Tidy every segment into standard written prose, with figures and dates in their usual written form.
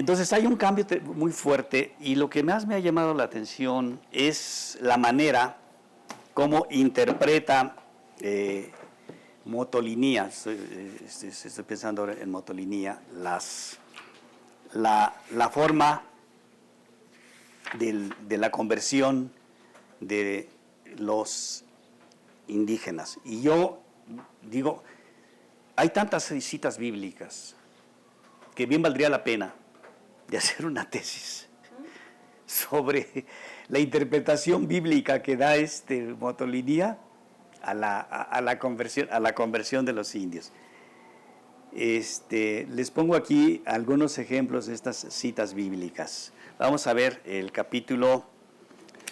Entonces hay un cambio muy fuerte y lo que más me ha llamado la atención es la manera como interpreta Motolinía, estoy pensando ahora en Motolinía, la forma de la conversión de los indígenas. Y yo digo, hay tantas citas bíblicas que bien valdría la pena de hacer una tesis sobre la interpretación bíblica que da Motolinía a la conversión de los indios. Les pongo aquí algunos ejemplos de estas citas bíblicas. Vamos a ver el capítulo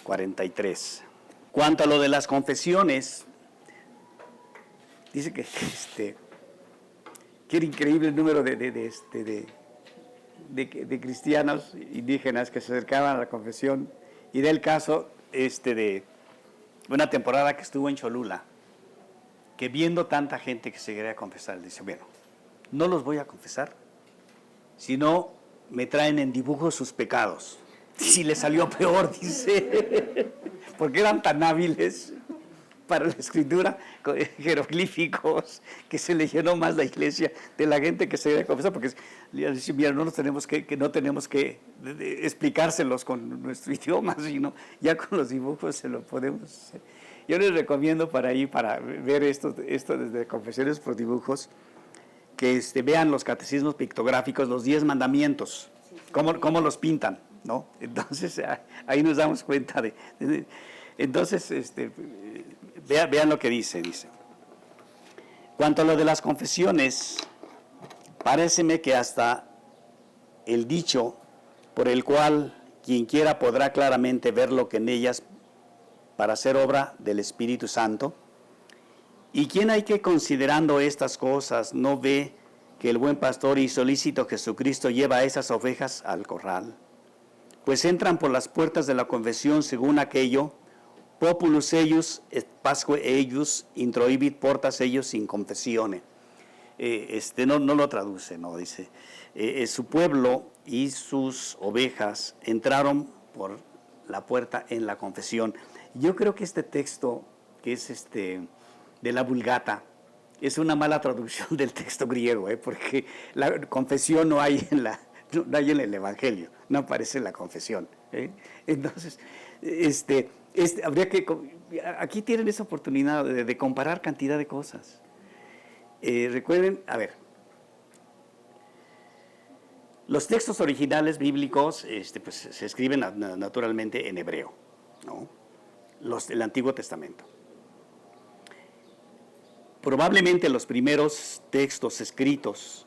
43. Cuanto a lo de las confesiones, dice que era increíble el número de cristianos indígenas que se acercaban a la confesión, y da el caso de una temporada que estuvo en Cholula, que viendo tanta gente que se quería confesar, dice, bueno, no los voy a confesar, sino me traen en dibujo sus pecados. Y le salió peor, dice, porque eran tan hábiles para la escritura, con jeroglíficos, que se le llenó más la iglesia de la gente que se quería confesar, porque mira, no tenemos que explicárselos con nuestro idioma, sino ya con los dibujos se lo podemos hacer. Yo les recomiendo para ver esto desde Confesiones por Dibujos, que vean los catecismos pictográficos, los 10 mandamientos, cómo los pintan, ¿no? Entonces ahí nos damos cuenta entonces vean lo que dice. Cuanto a lo de las confesiones, paréceme que hasta el dicho por el cual quien quiera podrá claramente ver lo que en ellas para hacer obra del Espíritu Santo, y quien hay que, considerando estas cosas, no ve que el buen pastor y solícito Jesucristo lleva a esas ovejas al corral, pues entran por las puertas de la confesión según aquello, populus eius et pasque eius introibit portas eius in confessione. No lo traduce, no, dice, su pueblo y sus ovejas entraron por la puerta en la confesión. Yo creo que este texto, que es de la Vulgata, es una mala traducción del texto griego, porque la confesión no hay en el Evangelio, no aparece en la confesión. Entonces, habría que, aquí tienen esa oportunidad de comparar cantidad de cosas. Recuerden, a ver, los textos originales bíblicos pues, se escriben naturalmente en hebreo, ¿no? El Antiguo Testamento. Probablemente los primeros textos escritos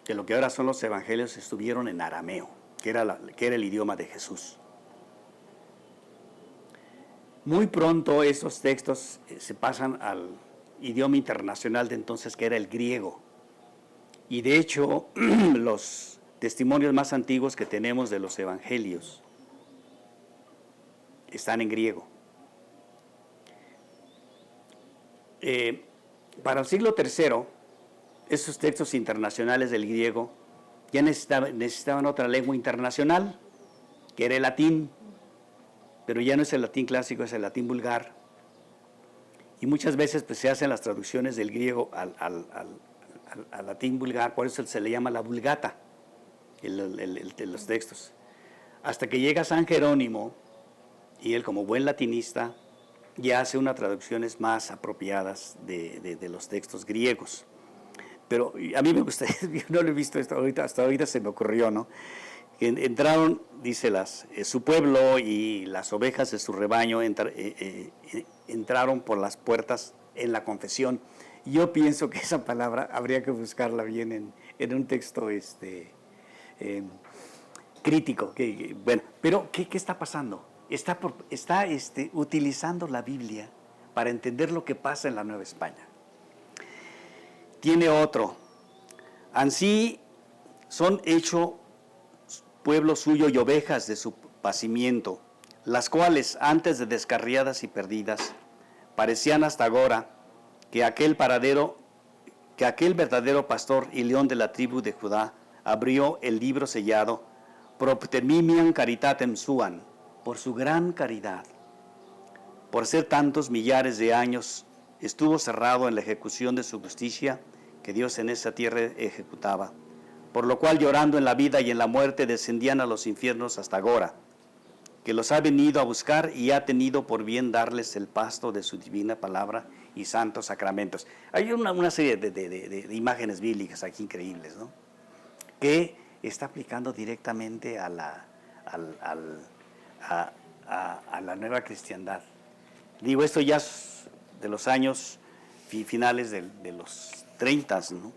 de lo que ahora son los evangelios estuvieron en arameo, que era el idioma de Jesús. Muy pronto esos textos se pasan al idioma internacional de entonces, que era el griego. Y de hecho, los testimonios más antiguos que tenemos de los evangelios están en griego. Para el siglo III, esos textos internacionales del griego ya necesitaban otra lengua internacional, que era el latín, pero ya no es el latín clásico, es el latín vulgar. Y muchas veces pues, se hacen las traducciones del griego al latín vulgar, por eso se le llama la Vulgata, los textos. Hasta que llega San Jerónimo, y él como buen latinista, ya hace unas traducciones más apropiadas de los textos griegos. Pero a mí me gusta, yo no lo he visto hasta ahorita se me ocurrió, ¿no? Entraron, dice, su pueblo y las ovejas de su rebaño entraron por las puertas en la confesión. Yo pienso que esa palabra habría que buscarla bien en un texto crítico. Bueno, pero ¿qué está pasando? Está utilizando la Biblia para entender lo que pasa en la Nueva España. Tiene otro. Ansí son hecho pueblo suyo y ovejas de su pacimiento, las cuales antes de descarriadas y perdidas parecían hasta ahora que aquel verdadero pastor y león de la tribu de Judá abrió el libro sellado, proptermimiam caritatem suam, por su gran caridad. Por ser tantos millares de años, estuvo cerrado en la ejecución de su justicia que Dios en esa tierra ejecutaba, por lo cual llorando en la vida y en la muerte descendían a los infiernos hasta agora, que los ha venido a buscar y ha tenido por bien darles el pasto de su divina palabra y santos sacramentos. Hay una serie de imágenes bíblicas aquí increíbles, ¿no?, que está aplicando directamente a la nueva cristiandad. Digo, esto ya es de los años finales de los 30, ¿no?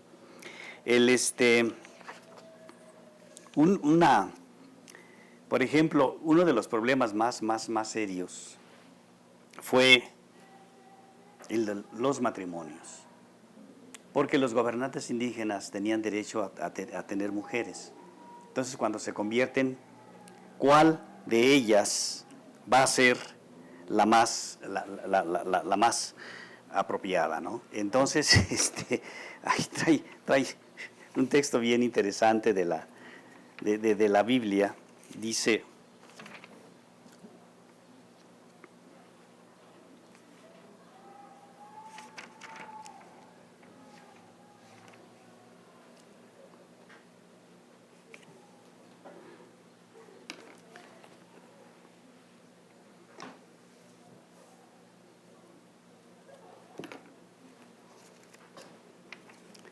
Por ejemplo, uno de los problemas más serios fue el de los matrimonios, porque los gobernantes indígenas tenían derecho a tener mujeres. Entonces, cuando se convierten, ¿cuál de ellas va a ser la más apropiada, ¿no? Entonces, ahí trae un texto bien interesante de la Biblia. Dice: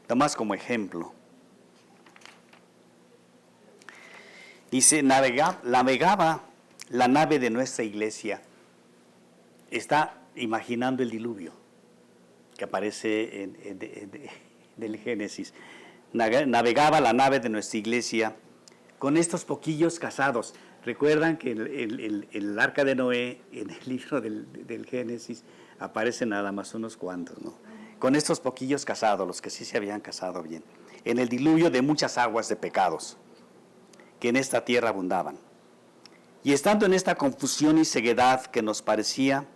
Tomás como ejemplo. Dice: navegaba la nave de nuestra iglesia. Está imaginando el diluvio que aparece del Génesis. Navegaba la nave de nuestra iglesia con estos poquillos casados. Recuerdan que el arca de Noé, en el libro del Génesis, aparecen nada más unos cuantos, ¿no? Con estos poquillos casados, los que sí se habían casado bien, en el diluvio de muchas aguas de pecados que en esta tierra abundaban. Y estando en esta confusión y ceguedad que nos parecía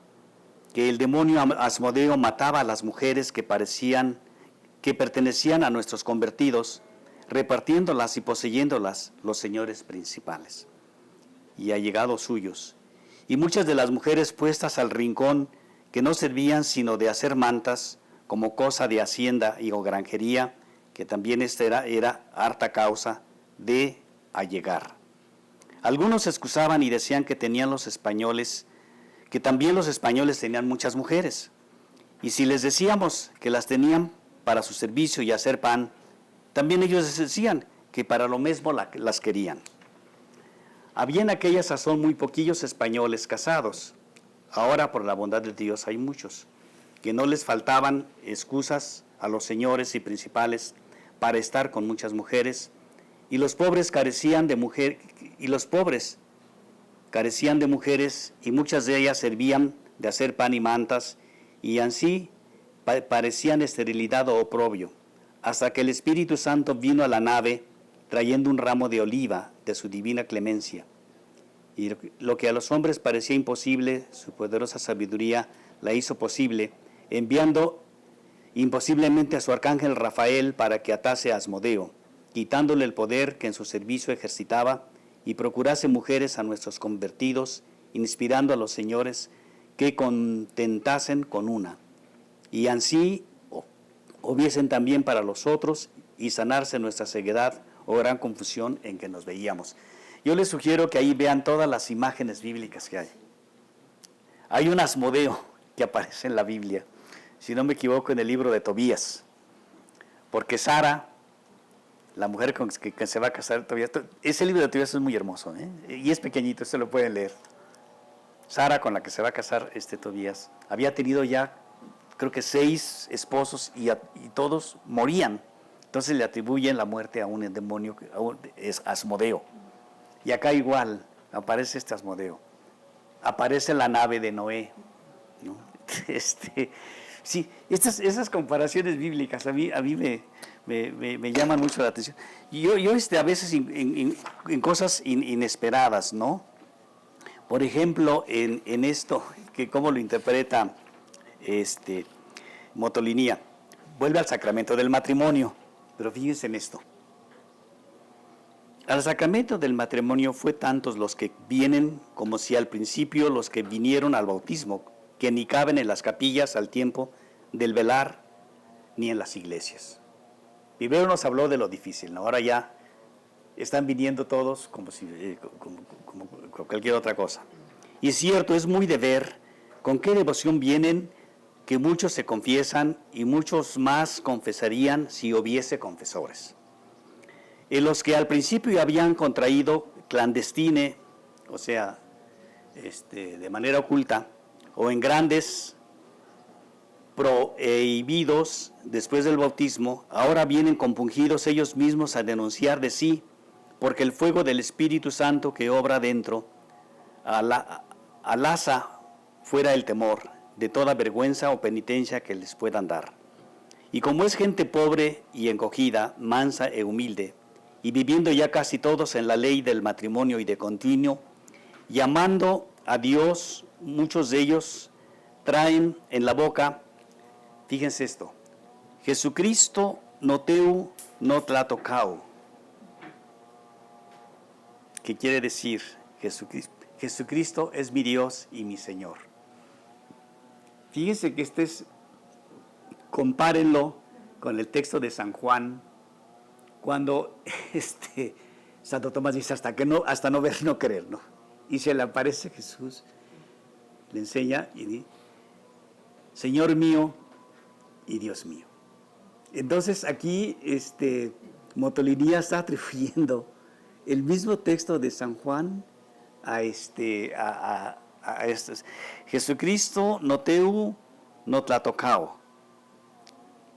que el demonio Asmodeo mataba a las mujeres que pertenecían a nuestros convertidos, repartiéndolas y poseyéndolas los señores principales y allegados suyos, y muchas de las mujeres puestas al rincón, que no servían sino de hacer mantas, como cosa de hacienda y o granjería, que también esta era harta causa de allegar. Algunos se excusaban y decían que tenían los españoles, que también los españoles tenían muchas mujeres, y si les decíamos que las tenían para su servicio y hacer pan, también ellos decían que para lo mismo las querían. Había en aquella sazón muy poquillos españoles casados. Ahora, por la bondad de Dios, hay muchos, que no les faltaban excusas a los señores y principales para estar con muchas mujeres, y los pobres carecían de mujeres, y muchas de ellas servían de hacer pan y mantas, y así parecían esterilidad o oprobio, hasta que el Espíritu Santo vino a la nave trayendo un ramo de oliva de su divina clemencia. Y lo que a los hombres parecía imposible, su poderosa sabiduría la hizo posible, enviando imposiblemente a su arcángel Rafael para que atase a Asmodeo, quitándole el poder que en su servicio ejercitaba, y procurase mujeres a nuestros convertidos, inspirando a los señores que contentasen con una, y ansí hubiesen también para los otros, y sanarse nuestra ceguedad o gran confusión en que nos veíamos. Yo les sugiero que ahí vean todas las imágenes bíblicas que hay. Hay un Asmodeo que aparece en la Biblia, si no me equivoco, en el libro de Tobías, porque Sara, la mujer con que se va a casar, Tobías, ese libro de Tobías es muy hermoso, y es pequeñito, se lo pueden leer. Sara, con la que se va a casar Tobías, había tenido ya, creo que 6 esposos, y todos morían. Entonces le atribuyen la muerte a un demonio, es Asmodeo. Y acá igual aparece este Asmodeo. Aparece la nave de Noé, ¿no? Sí, esas comparaciones bíblicas a mí me llaman mucho la atención. Y yo a veces en cosas inesperadas, ¿no? Por ejemplo, en esto, que cómo lo interpreta Motolinía, vuelve al sacramento del matrimonio, pero fíjense en esto. Al sacramento del matrimonio fue tantos los que vienen como si al principio los que vinieron al bautismo, que ni caben en las capillas al tiempo del velar ni en las iglesias. Primero nos habló de lo difícil, ¿no? Ahora ya están viniendo todos como cualquier otra cosa. Y es cierto, es muy de ver con qué devoción vienen, que muchos se confiesan y muchos más confesarían si hubiese confesores. En los que al principio habían contraído clandestine, o sea, de manera oculta, o en grandes prohibidos después del bautismo, ahora vienen compungidos ellos mismos a denunciar de sí, porque el fuego del Espíritu Santo que obra dentro alaza fuera el temor de toda vergüenza o penitencia que les puedan dar. Y como es gente pobre y encogida, mansa e humilde, y viviendo ya casi todos en la ley del matrimonio y de continuo, llamando a Dios, muchos de ellos traen en la boca, fíjense esto, Jesucristo noteu not latocao, que quiere decir Jesucristo es mi Dios y mi Señor. Fíjense que compárenlo con el texto de San Juan, cuando Santo Tomás dice hasta no ver, no creer, ¿no? Y se le aparece Jesús, le enseña y dice, Señor mío y Dios mío. Entonces aquí Motolinía está atribuyendo el mismo texto de San Juan a estos. Jesucristo noteu not latocao.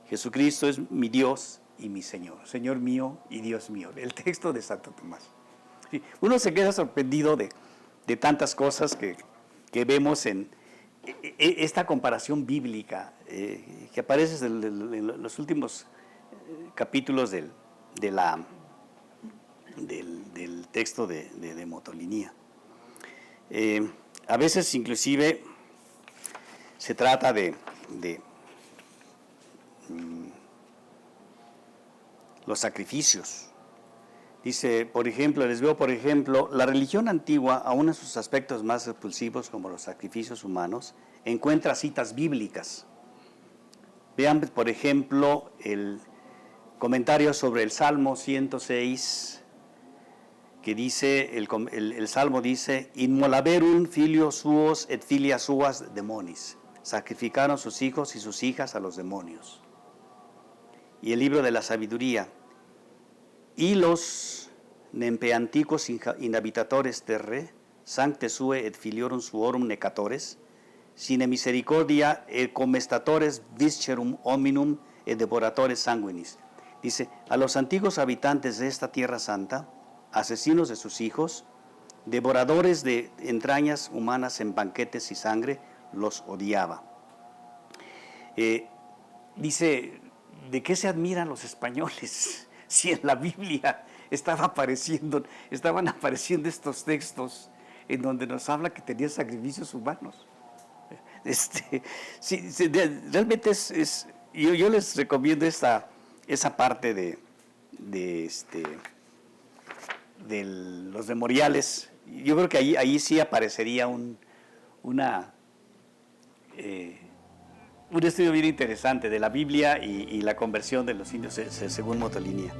Jesucristo es mi Dios y mi Señor, Señor mío y Dios mío. El texto de Santo Tomás. Uno se queda sorprendido de tantas cosas que vemos en esta comparación bíblica que aparece en los últimos capítulos del texto de Motolinía. A veces inclusive se trata de los sacrificios. Dice, por ejemplo, la religión antigua, aún en sus aspectos más repulsivos como los sacrificios humanos, encuentra citas bíblicas. Vean, por ejemplo, el comentario sobre el Salmo 106, que dice, el Salmo dice, Inmolaverum filio suos et filia suas demonis. Sacrificaron sus hijos y sus hijas a los demonios. Y el libro de la sabiduría, y los nempeanticos inhabitatores terre, sancte sue et filiorum suorum necatores, sine misericordia et comestadores viscerum hominum et devoratores sanguinis. Dice, a los antiguos habitantes de esta tierra santa, asesinos de sus hijos, devoradores de entrañas humanas en banquetes y sangre, los odiaba. Dice, ¿de qué se admiran los españoles? Si en la Biblia estaban apareciendo estos textos en donde nos habla que tenía sacrificios humanos. Realmente yo les recomiendo esa parte de los memoriales. Yo creo que ahí sí aparecería un estudio bien interesante de la Biblia y la conversión de los indios según Motolinía.